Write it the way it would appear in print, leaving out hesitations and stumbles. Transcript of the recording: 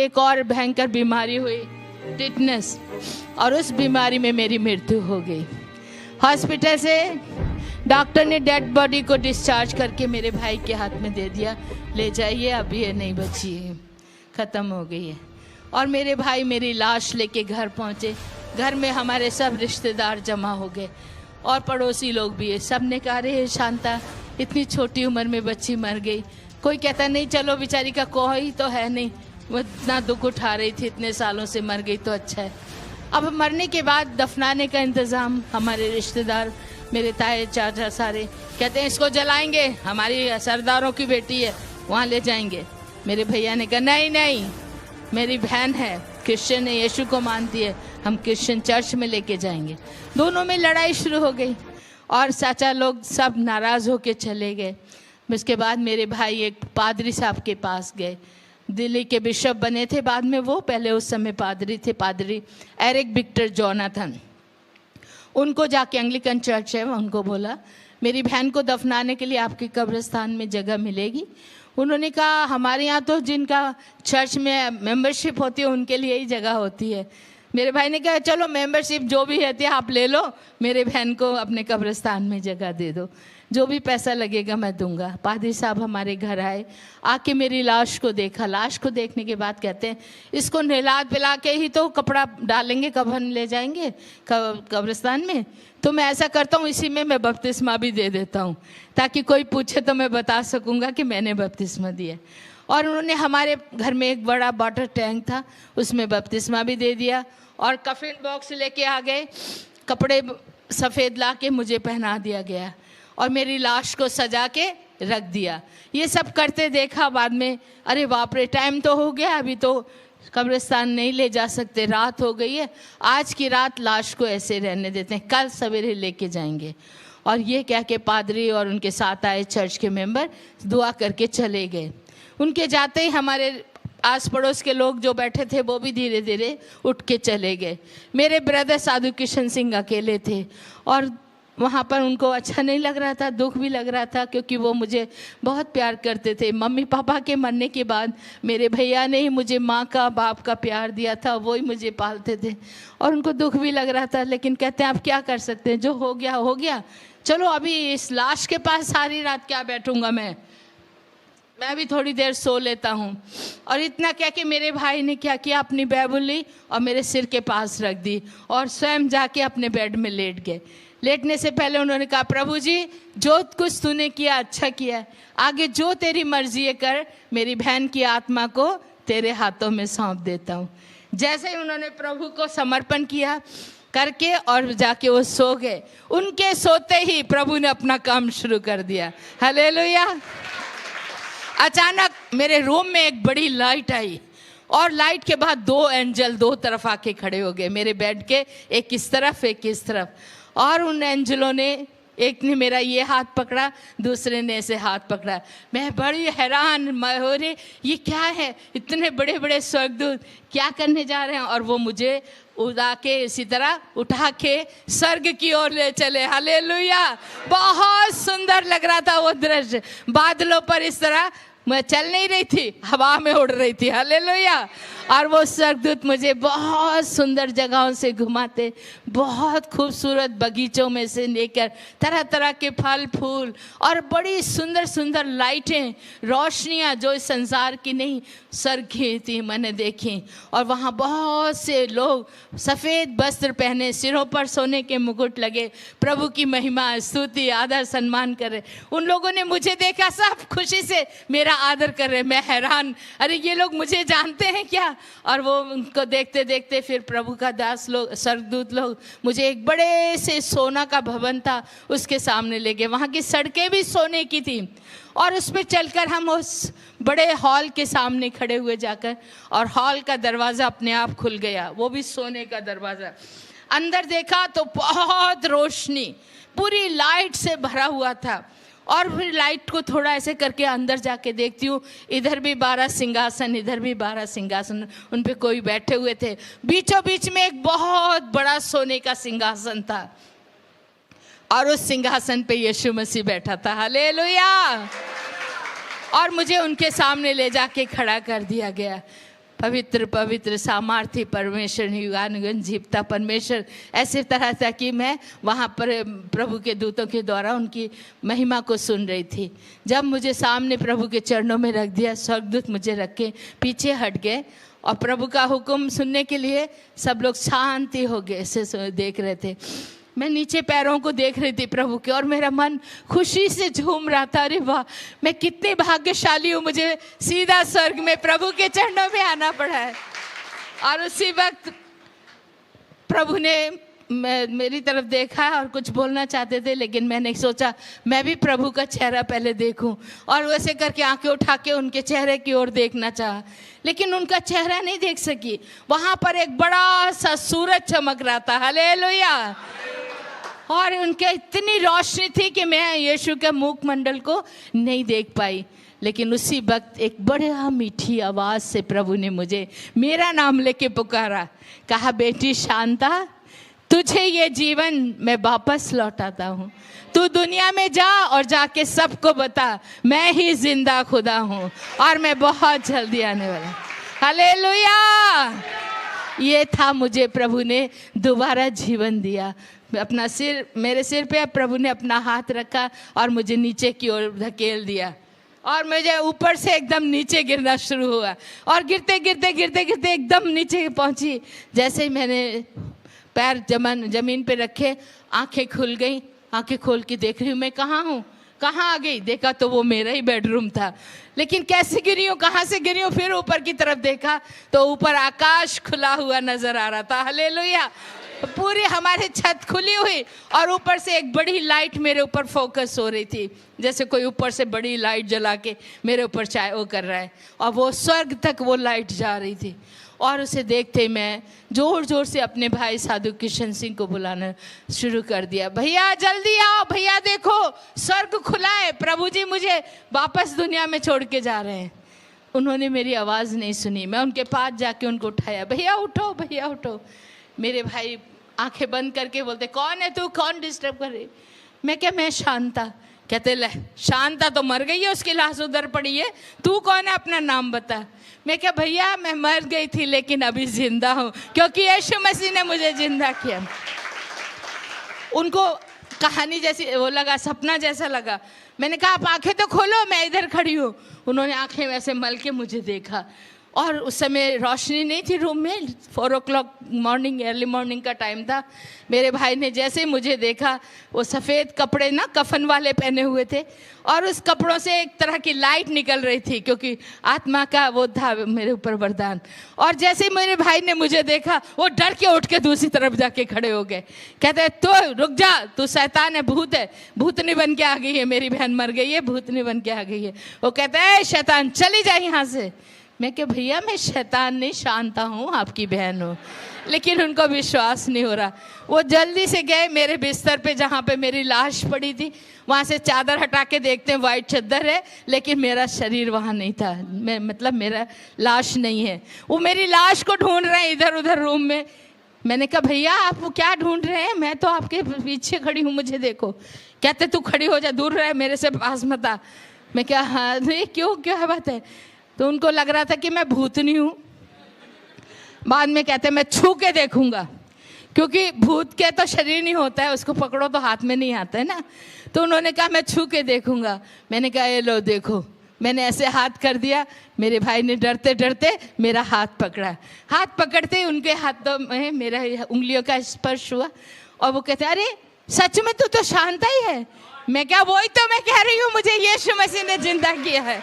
एक और भयंकर बीमारी हुई, टिटनेस, और उस बीमारी में मेरी मृत्यु हो गई। हॉस्पिटल से डॉक्टर ने डेड बॉडी को डिस्चार्ज करके मेरे भाई के हाथ में दे दिया, ले जाइए, अब ये नहीं बची है, ख़त्म हो गई है। और मेरे भाई मेरी लाश लेके घर पहुँचे। घर में हमारे सब रिश्तेदार जमा हो गए और पड़ोसी लोग भी है। सब ने कहा, रे शांता, इतनी छोटी उम्र में बच्ची मर गई। कोई कहता नहीं, चलो बेचारी का कोई तो है नहीं, वो इतना दुख उठा रही थी, इतने सालों से मर गई तो अच्छा है। अब मरने के बाद दफनाने का इंतज़ाम, हमारे रिश्तेदार, मेरे ताए चाचा सारे कहते हैं इसको जलाएंगे, हमारी सरदारों की बेटी है, वहाँ ले जाएंगे। मेरे भैया ने कहा नहीं नहीं, मेरी बहन है, क्रिश्चियन है, यीशु को मानती है, हम क्रिश्चियन चर्च में लेके जाएंगे। दोनों में लड़ाई शुरू हो गई और चाचा लोग सब नाराज़ होके चले गए। उसके बाद मेरे भाई एक पादरी साहब के पास गए, दिल्ली के बिशप बने थे बाद में वो, पहले उस समय पादरी थे, पादरी एरिक विक्टर जोनाथन। उनको जाके एंग्लिकन चर्च है, उनको बोला मेरी बहन को दफनाने के लिए आपके कब्रिस्तान में जगह मिलेगी। उन्होंने कहा हमारे यहाँ तो जिनका चर्च में मेंबरशिप होती है उनके लिए ही जगह होती है। मेरे भाई ने कहा चलो मेंबरशिप जो भी है आप ले लो, मेरे बहन को अपने कब्रिस्तान में जगह दे दो, जो भी पैसा लगेगा मैं दूंगा। पादरी साहब हमारे घर आए, आके मेरी लाश को देखा। लाश को देखने के बाद कहते हैं इसको नहला पिला के ही तो कपड़ा डालेंगे, कफन ले जाएंगे कब्रिस्तान में, तो मैं ऐसा करता हूँ इसी में मैं बपतिस्मा भी दे देता हूँ, ताकि कोई पूछे तो मैं बता सकूँगा कि मैंने बपतिस्मा दिया। और उन्होंने हमारे घर में एक बड़ा वाटर टैंक था, उसमें बपतिस्मा भी दे दिया और कफन बॉक्स लेके आ गए, कपड़े सफ़ेद ला के मुझे पहना दिया गया और मेरी लाश को सजा के रख दिया। ये सब करते देखा बाद में, अरे बाप रे, टाइम तो हो गया, अभी तो कब्रिस्तान नहीं ले जा सकते, रात हो गई है, आज की रात लाश को ऐसे रहने देते हैं, कल सवेरे लेके जाएंगे। और ये कह के पादरी और उनके साथ आए चर्च के मेंबर दुआ करके चले गए। उनके जाते ही हमारे आस पड़ोस के लोग जो बैठे थे वो भी धीरे धीरे उठ के चले गए। मेरे ब्रदर साधु किशन सिंह अकेले थे और वहाँ पर उनको अच्छा नहीं लग रहा था, दुख भी लग रहा था, क्योंकि वो मुझे बहुत प्यार करते थे। मम्मी पापा के मरने के बाद मेरे भैया ने ही मुझे माँ का बाप का प्यार दिया था, वो ही मुझे पालते थे और उनको दुख भी लग रहा था। लेकिन कहते हैं आप क्या कर सकते हैं, जो हो गया हो गया, चलो अभी इस लाश के पास सारी रात क्या बैठूंगा, मैं भी थोड़ी देर सो लेता हूँ। और इतना कह के मेरे भाई ने क्या किया, अपनी बाइबल ली और मेरे सिर के पास रख दी और स्वयं जाके अपने बेड में लेट गए। लेटने से पहले उन्होंने कहा प्रभु जी जो कुछ तूने किया अच्छा किया, आगे जो तेरी मर्जी है कर, मेरी बहन की आत्मा को तेरे हाथों में सौंप देता हूँ। जैसे ही उन्होंने प्रभु को समर्पण किया करके और जाके वो सो गए, उनके सोते ही प्रभु ने अपना काम शुरू कर दिया। हालेलुया। अचानक मेरे रूम में एक बड़ी लाइट आई और लाइट के बाद दो एंजल दो तरफ आके खड़े हो गए मेरे बेड के, एक इस तरफ एक इस तरफ। और उन एंजलों ने, एक ने मेरा ये हाथ पकड़ा, दूसरे ने ऐसे हाथ पकड़ा। मैं बड़ी हैरान, मैं हो रही ये क्या है, इतने बड़े बड़े स्वर्गदूत क्या करने जा रहे हैं। और वो मुझे उड़ा के इसी तरह उठा के स्वर्ग की ओर ले चले। हालेलुया। बहुत सुंदर लग रहा था वो दृश्य, बादलों पर इस तरह मैं चल नहीं रही थी, हवा में उड़ रही थी। हालेलुया। और वो स्वर्गदूत मुझे बहुत सुंदर जगहों से घुमाते, बहुत खूबसूरत बगीचों में से लेकर तरह तरह के फल फूल और बड़ी सुंदर सुंदर लाइटें, रोशनियाँ जो इस संसार की नहीं स्वर्ग की थी मैंने देखी। और वहाँ बहुत से लोग सफ़ेद वस्त्र पहने, सिरों पर सोने के मुकुट लगे, प्रभु की महिमा स्तुति आदर सम्मान कर रहे। उन लोगों ने मुझे देखा, सब खुशी से मेरा आदर कर रहे। मैं हैरान, अरे ये लोग मुझे जानते हैं क्या। और वो उनको देखते देखते फिर प्रभु का दास लोग, स्वर्गदूत लोग मुझे एक बड़े से सोना का भवन था उसके सामने ले गए। वहाँ की सड़कें भी सोने की थी और उस पर चलकर हम उस बड़े हॉल के सामने खड़े हुए जाकर, और हॉल का दरवाज़ा अपने आप खुल गया, वो भी सोने का दरवाज़ा। अंदर देखा तो बहुत रोशनी, पूरी लाइट से भरा हुआ था। और फिर लाइट को थोड़ा ऐसे करके अंदर जाके देखती हूँ, इधर भी 12 सिंहासन, इधर भी 12 सिंहासन, उन पे कोई बैठे हुए थे। बीचों बीच में एक बहुत बड़ा सोने का सिंहासन था और उस सिंहासन पे यीशु मसीह बैठा था। हालेलुया। और मुझे उनके सामने ले जाके खड़ा कर दिया गया। पवित्र पवित्र सामर्थ्य परमेश्वर, युगानुगन जीवता परमेश्वर, ऐसे तरह था कि मैं वहाँ पर प्रभु के दूतों के द्वारा उनकी महिमा को सुन रही थी। जब मुझे सामने प्रभु के चरणों में रख दिया, स्वर्गदूत मुझे रख के पीछे हट गए और प्रभु का हुक्म सुनने के लिए सब लोग शांति हो गए, ऐसे देख रहे थे। मैं नीचे पैरों को देख रही थी प्रभु के, और मेरा मन खुशी से झूम रहा था। अरे वाह, मैं कितनी भाग्यशाली हूँ, मुझे सीधा स्वर्ग में प्रभु के चरणों में आना पड़ा है। और उसी वक्त प्रभु ने मेरी तरफ देखा और कुछ बोलना चाहते थे, लेकिन मैंने सोचा मैं भी प्रभु का चेहरा पहले देखूं, और वैसे करके आंखें उठा के उनके चेहरे की ओर देखना चाहा, लेकिन उनका चेहरा नहीं देख सकी। वहां पर एक बड़ा सा सूरज चमक रहा था, हालेलुया, और उनके इतनी रोशनी थी कि मैं यीशु के मुखमंडल को नहीं देख पाई। लेकिन उसी वक्त एक बड़ा मीठी आवाज से प्रभु ने मुझे मेरा नाम लेके पुकारा, कहा, बेटी शांता, तुझे ये जीवन मैं वापस लौटाता हूँ। तू दुनिया में जा और जाके सबको बता मैं ही जिंदा खुदा हूँ और मैं बहुत जल्दी आने वाला। हालेलुया। ये था, मुझे प्रभु ने दोबारा जीवन दिया। अपना सिर, मेरे सिर पे प्रभु ने अपना हाथ रखा और मुझे नीचे की ओर धकेल दिया, और मुझे ऊपर से एकदम नीचे गिरना शुरू हुआ, और गिरते गिरते गिरते गिरते एकदम नीचे पहुंची। जैसे ही मैंने पैर जमीन पे रखे, आंखें खुल गई। आंखें खोल के देख रही हूँ मैं कहाँ हूँ, कहाँ आ गई। देखा तो वो मेरा ही बेडरूम था, लेकिन कैसे गिरी हूँ, कहाँ से गिरी हूँ। फिर ऊपर की तरफ देखा तो ऊपर आकाश खुला हुआ नजर आ रहा था। हालेलुया। पूरी हमारी छत खुली हुई और ऊपर से एक बड़ी लाइट मेरे ऊपर फोकस हो रही थी, जैसे कोई ऊपर से बड़ी लाइट जला के मेरे ऊपर चाहे वो कर रहा है, और वो स्वर्ग तक वो लाइट जा रही थी। और उसे देखते ही मैं जोर जोर से अपने भाई साधु किशन सिंह को बुलाना शुरू कर दिया, भैया जल्दी आओ, भैया देखो स्वर्ग खुला है, प्रभु जी मुझे वापस दुनिया में छोड़ के जा रहे हैं। उन्होंने मेरी आवाज़ नहीं सुनी। मैं उनके पास जाके उनको उठाया, भैया उठो, भैया उठो। मेरे भाई आंखें बंद करके बोलते, कौन है तू, कौन डिस्टर्ब कर रही। मैं क्या, मैं शांता। कहते, ले शांता तो मर गई है, उसकी लाश उधर पड़ी है, तू कौन है, अपना नाम बता। मैं क्या, भैया मैं मर गई थी लेकिन अभी जिंदा हूँ, क्योंकि यीशु मसीह ने मुझे जिंदा किया। उनको कहानी जैसी वो लगा, सपना जैसा लगा। मैंने कहा, आप आंखें तो खोलो, मैं इधर खड़ी हूँ। उन्होंने आंखें वैसे मल के मुझे देखा, और उस समय रोशनी नहीं थी रूम में, 4 o'clock मॉर्निंग, अर्ली मॉर्निंग का टाइम था। मेरे भाई ने जैसे मुझे देखा, वो सफ़ेद कपड़े ना कफन वाले पहने हुए थे, और उस कपड़ों से एक तरह की लाइट निकल रही थी, क्योंकि आत्मा का वो था मेरे ऊपर वरदान। और जैसे ही मेरे भाई ने मुझे देखा, वो डर के उठ के दूसरी तरफ जाके खड़े हो गए। कहते, तो रुक जा, तू शैतान है, भूत है, भूतनी बन के आ गई है, मेरी बहन मर गई है, भूतनी बन के आ गई है। वो कहते हैं, शैतान चली जा यहाँ से। मैं क्या, भैया मैं शैतान नहीं, शांता हूँ, आपकी बहन हूँ। लेकिन उनको विश्वास नहीं हो रहा। वो जल्दी से गए मेरे बिस्तर पे, जहाँ पे मेरी लाश पड़ी थी, वहाँ से चादर हटा के देखते हैं वाइट चादर है, लेकिन मेरा शरीर वहाँ नहीं था, मतलब मेरा लाश नहीं है। वो मेरी लाश को ढूंढ रहे हैं इधर उधर रूम में। मैंने कहा, भैया आप वो क्या ढूंढ रहे हैं, मैं तो आपके पीछे खड़ी हूँ, मुझे देखो। कहते, तू खड़ी हो जा, दूर रहे, मेरे से पास मत आ। मैं क्या, हाँ नहीं, क्यों, क्या बात है। तो उनको लग रहा था कि मैं भूतनी हूँ। बाद में कहते, मैं छू के देखूंगा, क्योंकि भूत के तो शरीर नहीं होता है, उसको पकड़ो तो हाथ में नहीं आता है ना। तो उन्होंने कहा, मैं छू के देखूंगा। मैंने कहा, ये लो देखो। मैंने ऐसे हाथ कर दिया, मेरे भाई ने डरते डरते मेरा हाथ पकड़ा। हाथ पकड़ते ही उनके हाथों में मेरा उंगलियों का स्पर्श हुआ, और वो कहते, अरे सच में तू तो शांता ही है। मैं क्या, वही तो मैं कह रही हूँ, मुझे यीशु मसीह ने जिंदा किया है।